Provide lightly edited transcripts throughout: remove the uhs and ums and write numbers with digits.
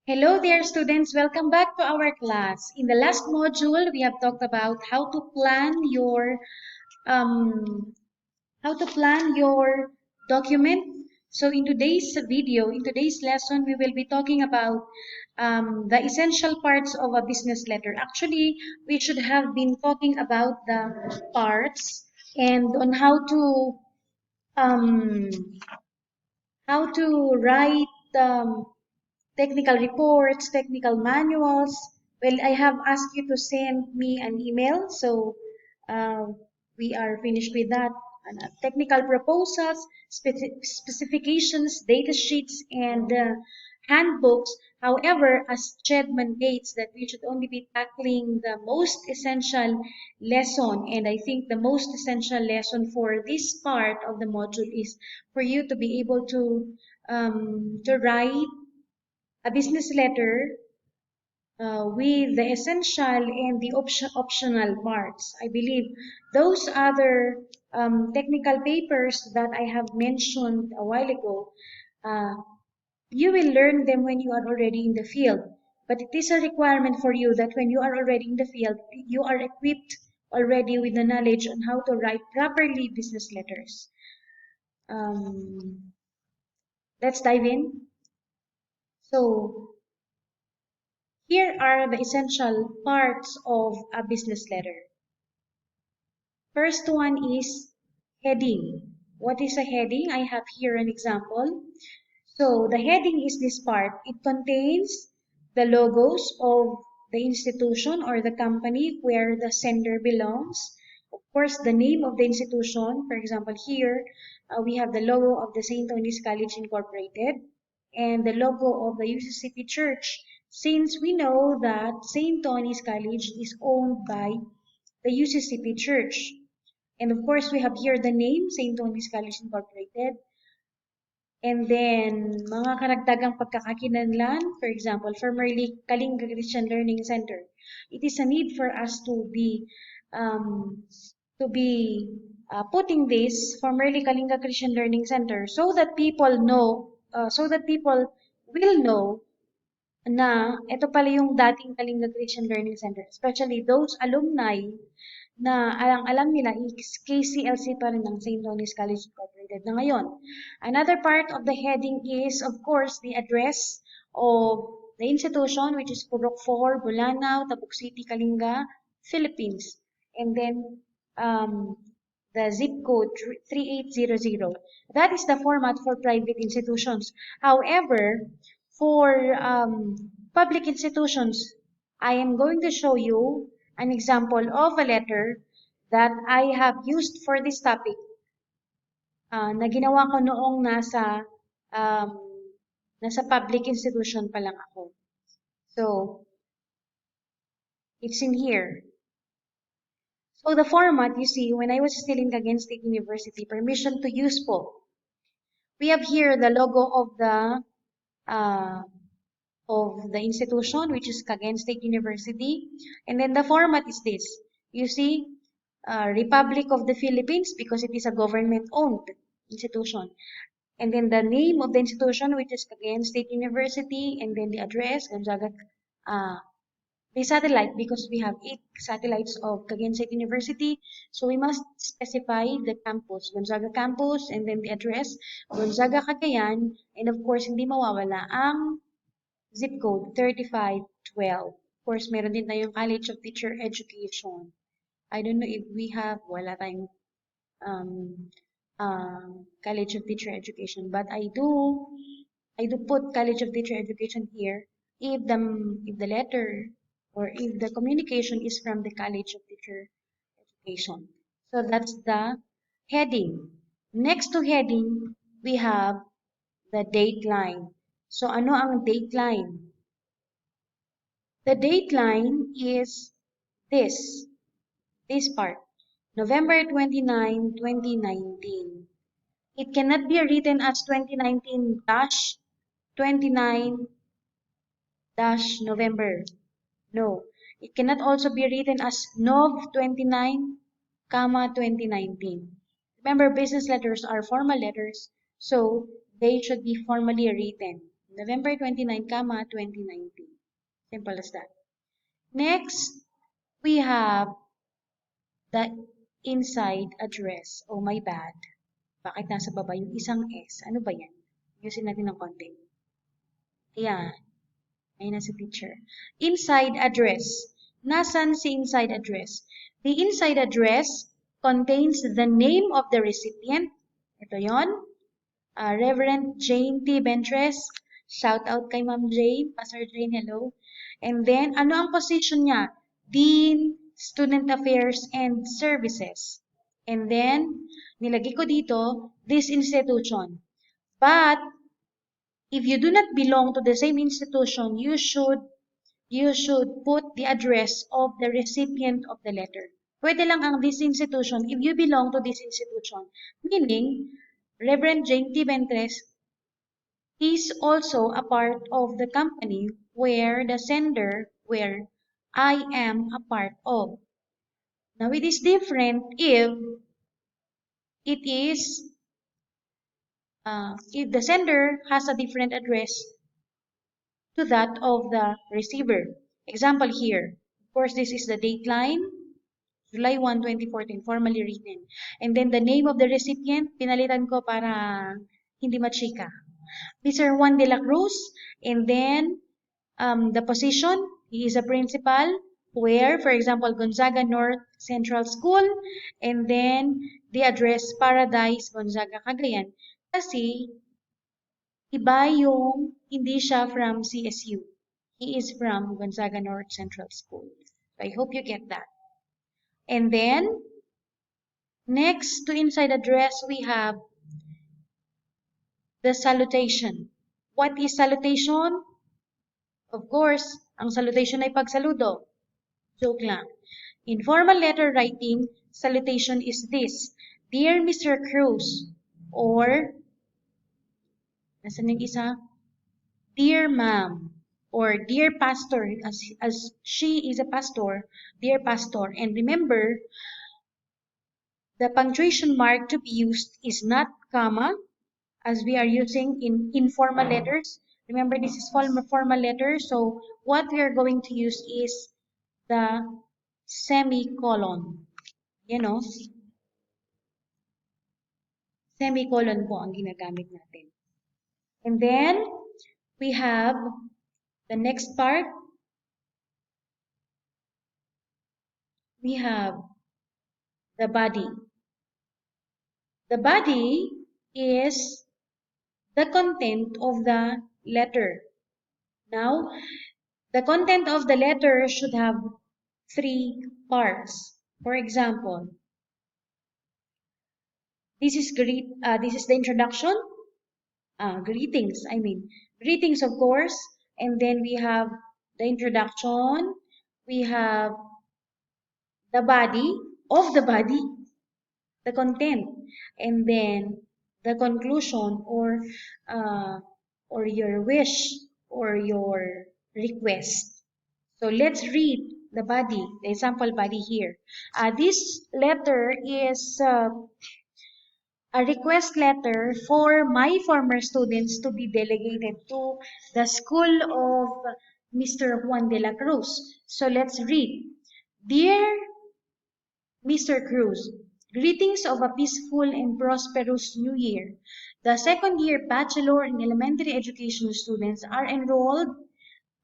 Hello there students, welcome back to our class. In the last module, we have talked about um, how to plan your document. So in today's video, in today's lesson, we will be talking about the essential parts of a business letter. Actually, we should have been talking about the parts and on um, how to write technical reports, technical manuals. Well, I have asked you to send me an email, so uh, we are finished with that. And, technical proposals, specifications, data sheets, and handbooks. However, as Ched mandates that we should only be tackling the most essential lesson, and I think the most essential lesson for this part of the module is for you to be able to write a business letter with the essential and the optional parts. I believe those other technical papers that I have mentioned a while ago, uh, you will learn them when you are already in the field. But it is a requirement for you that when you are already in the field, you are equipped already with the knowledge on how to write properly business letters. Um, let's dive in. So, here are the essential parts of a business letter. First one is heading. What is a heading? I have here an example. So the heading is this part. It contains the logos of the institution or the company where the sender belongs. Of course, the name of the institution. For example, here we have the logo of the St. Tony's College Incorporated and the logo of the UCCP Church. Since we know that St. Tony's College is owned by the UCCP Church. And of course, we have here the name, St. Tony's College Incorporated. And then, mga karagdagang pagkakakinlangan, for example, formerly Kalinga Christian Learning Center. It is a need for us um, to be putting this formerly Kalinga Christian Learning Center so that people know, so that people will know na ito pala yung dating Kalinga Christian Learning Center. Especially those alumni na alang-alam nila is KCLC pa rin ng St. Tony's College Incorporated na ngayon. Another part of the heading is, of course, the address of the institution, which is Purok 4, Bulanao, Tabuk City, Kalinga, Philippines. And then the zip code 3800. That is the format for private institutions. However, for public institutions, I am going to show you an example of a letter that I have used for this topic na ginawa ko noong um, nasa public institution pa lang ako. So, it's in here. So the format, you see, when I was still in Cagayan State University, permission to use po. We have here the logo uh, of the institution, which is Cagayan State University. And then the format is this. You see, Republic of the Philippines, because it is a government-owned institution. And then the name of the institution, which is Cagayan State University, and then the address, Gonzaga, the satellite, because we have 8 satellites of Cagayan State University. So we must specify the campus, Gonzaga campus, and then the address, Gonzaga Cagayan, and of course, hindi mawawala ang zip code 3512. Of course, meron din tayong College of Teacher Education. I don't know if we have, wala tayong um, College of Teacher Education, but I do put College of Teacher Education here if the letter or if the communication is from the College of Teacher Education. So that's the heading. Next to heading, we have the date line. So ano ang date line? The date line is this, this part, November 29, 2019. It cannot be written as 2019-29 November. No. It cannot also be written as Nov 29, 2019. Remember, business letters are formal letters, so they should be formally written. November 29, 2019. Simple as that. Next, we have the inside address. Oh, my bad. Bakit nasa baba yung isang S? Ano ba yan? Ayusin natin ng konti. Ayan. Ayun na si teacher. Inside address. Nasaan si inside address? The inside address contains the name of the recipient. Ito yon. Reverend Jane T. Bentres. Shout out kay Ma'am Jane. Pastor Jane, hello. And then, ano ang position niya? Dean, Student Affairs and Services. And then, nilagay ko dito, this institution. But, if you do not belong to the same institution, you should put the address of the recipient of the letter. Pwede lang ang this institution if you belong to this institution. Meaning, Reverend Jane T. Bentres is also a part of the company where I am a part of. Now, it is different it is, if the sender has a different address to that of the receiver. Example here. Of course, this is the date line, July 1, 2014, formally written. And then the name of the recipient, pinalitan ko para hindi machika. Mr. Juan de la Cruz. And then the position, he is a principal. Where, for example, Gonzaga North Central School. And then the address, Paradise, Gonzaga, Cagayan. Kasi iba yung hindi siya from CSU. He is from Gonzaga North Central School. So I hope you get that. And then, next to inside address, we have the salutation. What is salutation? Of course, ang salutation ay pagsaludo. Joke lang. In formal letter writing, salutation is this. Dear Mr. Cruz, or, nasan yung isa? Dear Ma'am, or Dear Pastor, as she is a pastor, Dear Pastor. And remember, the punctuation mark to be used is not comma, as we are using in informal letters. Remember, this is formal letter, so what we are going to use is the semicolon. You know, semicolon po ang ginagamit natin. And then, we have the next part. We have the body. The body is the content of the letter. Now, the content of the letter should have 3 parts. For example, this is the introduction. Greetings, of course. And then we have the introduction. We have the body of the body, the content, and then the conclusion or your wish or your request. So let's read the body, the example body here. This letter is a request letter for my former students to be delegated to the school of Mr. Juan de la Cruz. So let's read. Dear Mr. Cruz, greetings of a peaceful and prosperous New Year. The second year Bachelor in Elementary Education students are enrolled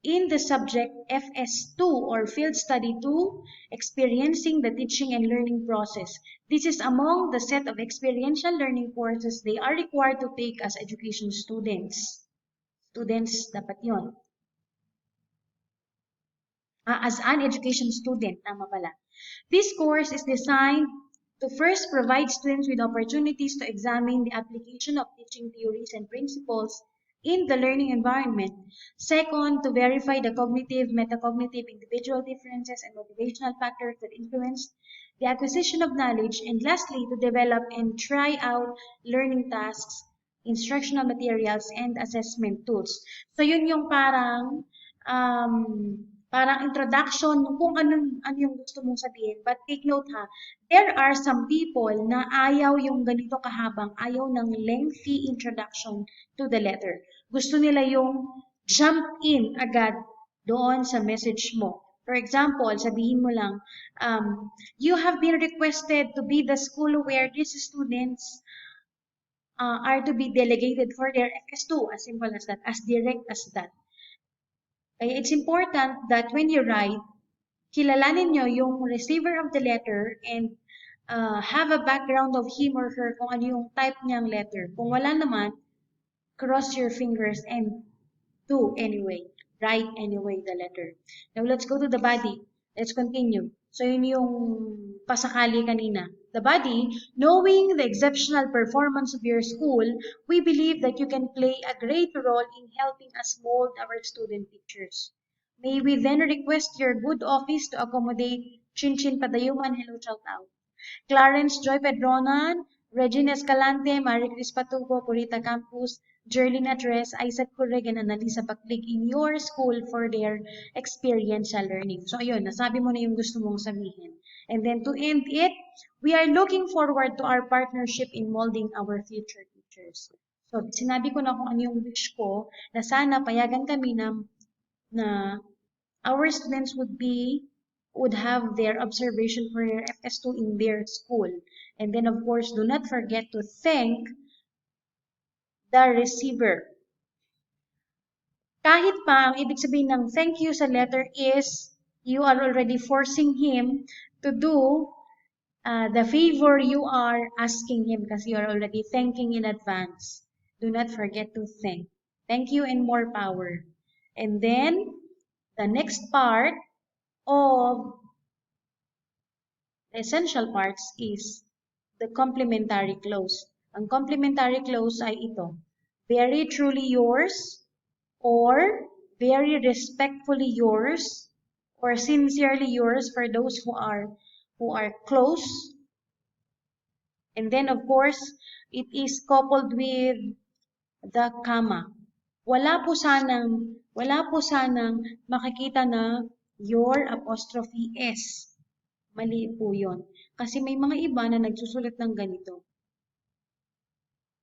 in the subject FS2 or Field Study 2, Experiencing the Teaching and Learning Process. This is among the set of experiential learning courses they are required to take as education students. Students, dapat yun. As an education student, tama pala. This course is designed to first provide students with opportunities to examine the application of teaching theories and principles in the learning environment. Second, to verify the cognitive, metacognitive, individual differences, and motivational factors that influence the acquisition of knowledge. And lastly, to develop and try out learning tasks, instructional materials, and assessment tools. So yun yung parang introduction kung ano yung gusto mong sabihin. But take note ha, there are some people na ayaw yung ganito kahabang, ayaw ng lengthy introduction to the letter. Gusto nila yung jump in agad doon sa message mo. For example, sabihin mo lang, you have been requested to be the school where these students are to be delegated for their FS2, as simple as that, as direct as that. Kaya it's important that when you write, kilalanin nyo yung receiver of the letter and have a background of him or her kung ano yung type niyang letter. Kung wala naman, cross your fingers and do anyway. Write anyway the letter. Now let's go to the body. Let's continue. So yun yung pasakali kanina. The body, knowing the exceptional performance of your school, we believe that you can play a great role in helping us mold our student teachers. May we then request your good office to accommodate Chinchin Padayuman, hello, shout out. Clarence Joy Pedronan, Regina Escalante, Marie Cris Patubo, Purita Campus, Jerlina Tres, Isaac Curreg, and Annalisa Baklik in your school for their experiential learning. So ayun, nasabi mo na yung gusto mong sabihin. And then to end it, we are looking forward to our partnership in molding our future teachers. So sinabi ko na kung ano yung wish ko na sana payagan kami na our students would have their observation for their FS2 in their school. And then of course, do not forget to thank the receiver. Kahit pa ang ibig sabihin ng thank you sa letter is you are already forcing him to do the favor you are asking him because you are already thanking in advance. Do not forget to thank. Thank you and more power. And then the next part of the essential parts is the complementary clause. Ang complementary clause ay ito. Very truly yours, or very respectfully yours, or sincerely yours for those who are close. And then of course, it is coupled with the comma. Wala po sanang makikita na your apostrophe S. Mali po yun. Kasi may mga iba na nagsusulat ng ganito.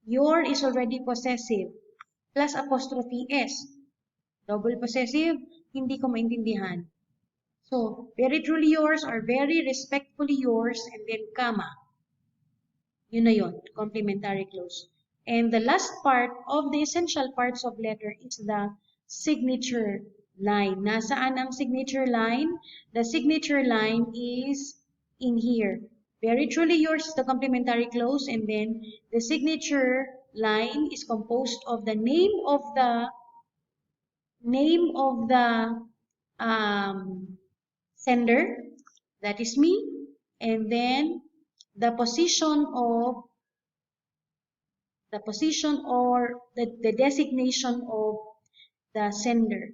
Your is already possessive plus apostrophe S. Double possessive, hindi ko maintindihan. So, very truly yours or very respectfully yours and then comma. Yun na yun, complementary clause. And the last part of the essential parts of letter is the signature line. Nasaan ang signature line? The signature line is in here. Very truly yours is the complementary clause, and then the signature line is composed of the name of the sender, that is me, and then the position or the designation of the sender.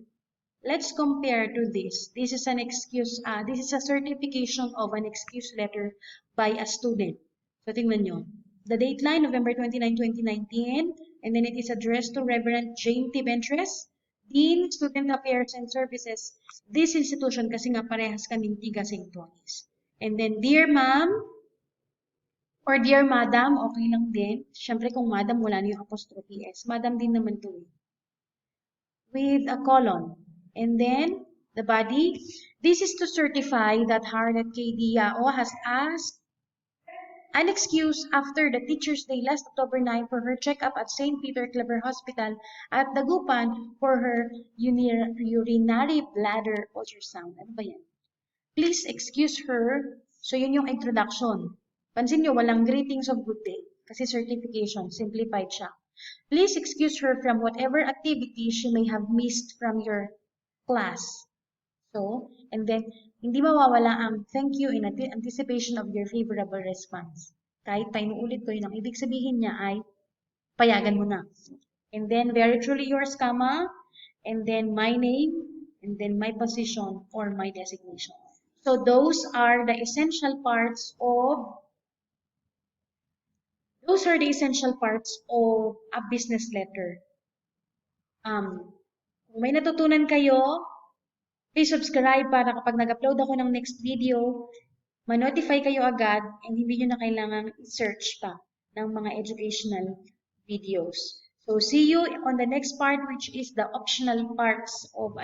Let's compare to this. This is an excuse, this is a certification of an excuse letter by a student. So tingnan nyo. The date line, November 29, 2019, and then it is addressed to Reverend Jane T. Ventres, Dean, Student Affairs and Services, this institution, kasi nga parehas kaming tiga St. Tony's. And then, dear ma'am, or dear madam, okay lang din. Siyempre kung madam, wala na yung apostrophe S. Madam din naman to eh. With a colon. And then, the body. This is to certify that Harriet K. Diao has asked an excuse after the Teacher's Day last October 9 for her checkup at St. Peter Clever Hospital at Dagupan for her urinary bladder ultrasound. Ano ba yan? Please excuse her. So yun yung introduction. Pansin nyo, walang greetings of good day. Kasi certification, simplified siya. Please excuse her from whatever activity she may have missed from your class. So, and then, hindi mawawala ang thank you in anticipation of your favorable response. Kahit pa inuulit ko yun, ang ibig sabihin niya ay payagan mo na. And then, very truly yours, comma, and then my name, and then my position or my designation. So, those are the essential parts of a business letter. Kung may natutunan kayo, please subscribe para kapag nag-upload ako ng next video, ma-notify kayo agad and hindi nyo na kailangang i-search pa ng mga educational videos. So see you on the next part, which is the optional parts of